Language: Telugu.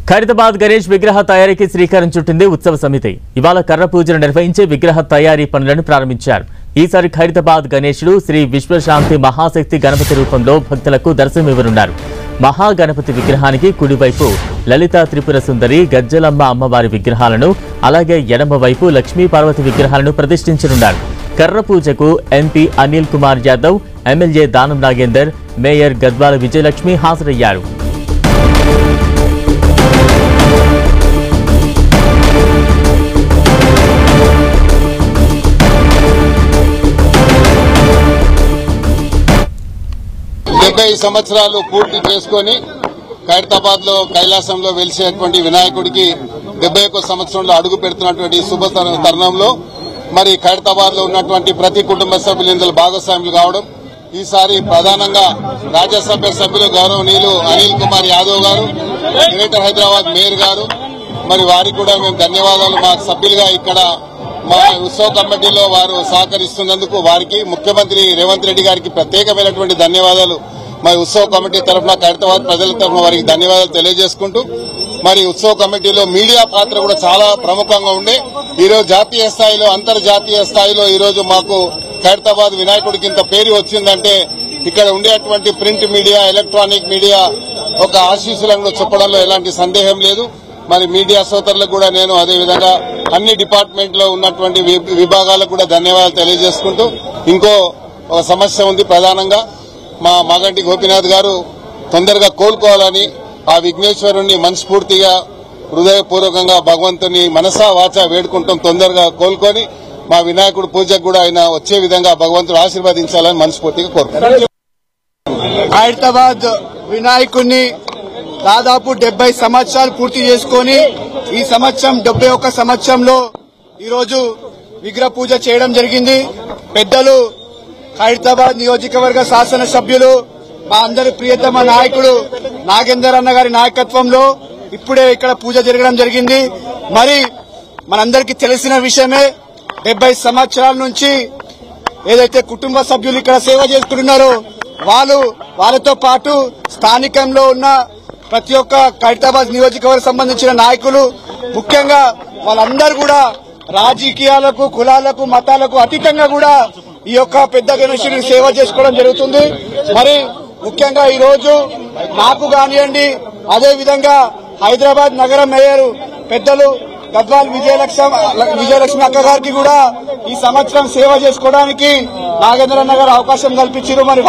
ఖైరతాబాద్ గణేష్ విగ్రహ తయారీకి శ్రీకారం చుట్టింది ఉత్సవ సమితి. ఇవాళ కర్ర పూజలు నిర్వహించి విగ్రహ తయారీ పనులను ప్రారంభించారు. ఈసారి ఖైరతాబాద్ గణేశుడు శ్రీ విశ్వశాంతి మహాశక్తి గణపతి రూపంలో భక్తులకు దర్శనమివ్వనున్నారు. మహాగణపతి విగ్రహానికి కుడివైపు లలితా త్రిపుర సుందరి గజ్జలమ్మ అమ్మవారి విగ్రహాలను, అలాగే ఎడమ వైపు లక్ష్మీ పార్వతి విగ్రహాలను ప్రతిష్ఠించనున్నారు. కర్ర పూజకు MP Anil Kumar Yadav, MLA Danam Nagender, mayor Gadwal Vijayalakshmi హాజరయ్యారు. సంవత్సరాలు పూర్తి చేసుకుని ఖైరతాబాద్ లో కైలాసంలో వెలిసేటువంటి వినాయకుడికి 71 సంవత్సరంలో అడుగు పెడుతున్నటువంటి శుభ తరుణంలో మరి ఖైరతాబాద్ లో ఉన్నటువంటి ప్రతి కుటుంబ సభ్యులు ఇందులో భాగస్వాములు కావడం, ఈసారి ప్రధానంగా రాజ్యసభ సభ్యులు గౌరవనీయులు అనిల్ కుమార్ యాదవ్ గారు, గ్రేటర్ హైదరాబాద్ మేయర్ గారు, మరి వారికి కూడా మేము ధన్యవాదాలు. మా సభ్యులుగా ఇక్కడ మా ఉత్సవ కమిటీలో వారు సహకరిస్తున్నందుకు వారికి, ముఖ్యమంత్రి రేవంత్ రెడ్డి గారికి ప్రత్యేకమైనటువంటి ధన్యవాదాలు మా ఉత్సవ కమిటీ తరఫున, ఖైరతాబాద్ ప్రజల తరఫున వారికి ధన్యవాదాలు తెలియజేసుకుంటూ, మరి ఉత్సవ కమిటీలో మీడియా పాత్ర కూడా చాలా ప్రముఖంగా ఉండే ఈరోజు జాతీయ స్థాయిలో, అంతర్జాతీయ స్థాయిలో ఈరోజు మాకు ఖైరతాబాద్ వినాయకుడికి ఇంత పేరు వచ్చిందంటే ఇక్కడ ఉండేటువంటి ప్రింట్ మీడియా, ఎలక్ట్రానిక్ మీడియా ఒక ఆశీస్సులను చెప్పడంలో ఎలాంటి సందేహం లేదు. మరి మీడియా సోదరులకు కూడా నేను అదేవిధంగా అన్ని డిపార్ట్మెంట్ లో ఉన్నటువంటి విభాగాలకు కూడా ధన్యవాదాలు తెలియజేసుకుంటూ, ఇంకో ఒక సమస్య ఉంది. ప్రధానంగా మా మాగంటి గోపీనాథ్ గారు తొందరగా కోలుకోవాలని ఆ విఘ్నేశ్వరుణ్ణి మనస్ఫూర్తిగా హృదయపూర్వకంగా భగవంతుని మనసా వాచా వేడుకుంటాం. తొందరగా కోలుకొని మా వినాయకుడు పూజకు కూడా ఆయన వచ్చే విధంగా భగవంతుడు ఆశీర్వదించాలని మనస్ఫూర్తిగా కోరుకుంటున్నాం. ఖైరతాబాద్ వినాయకుడిని దాదాపు 70 సంవత్సరాలు పూర్తి చేసుకుని ఈ సంవత్సరం 71 సంవత్సరంలో ఈరోజు విగ్రహ పూజ చేయడం జరిగింది. పెద్దలు ఖైరతాబాద్ నియోజకవర్గ శాసనసభ్యులు మా అందరి ప్రియతమ నాయకుడు నాగేందర్ అన్న గారి నాయకత్వంలో ఇప్పుడే ఇక్కడ పూజ జరగడం జరిగింది. మరి మనందరికీ తెలిసిన విషయమే, 70 సంవత్సరాల నుంచి ఏదైతే కుటుంబ సభ్యులు ఇక్కడ సేవ చేసుకుంటున్నారో వాళ్ళతో పాటు స్థానికంలో ఉన్న ప్రతి ఒక్క ఖైరతాబాద్ నియోజకవర్గం సంబంధించిన నాయకులు, ముఖ్యంగా వాళ్ళందరూ కూడా రాజకీయాలకు, కులాలకు, మతాలకు అతీతంగా కూడా ఈ యొక్క పెద్ద గణేశుడిని సేవ చేసుకోవడం జరుగుతుంది. మరి ముఖ్యంగా ఈ రోజు నాకు కానివ్వండి, అదేవిధంగా హైదరాబాద్ నగర మేయర్ పెద్దలు గద్వాల్ విజయలక్ష్మి అక్క గారికి కూడా ఈ సంవత్సరం సేవ చేసుకోవడానికి నాగేంద్ర అన్న గారు అవకాశం కల్పించారు. మరి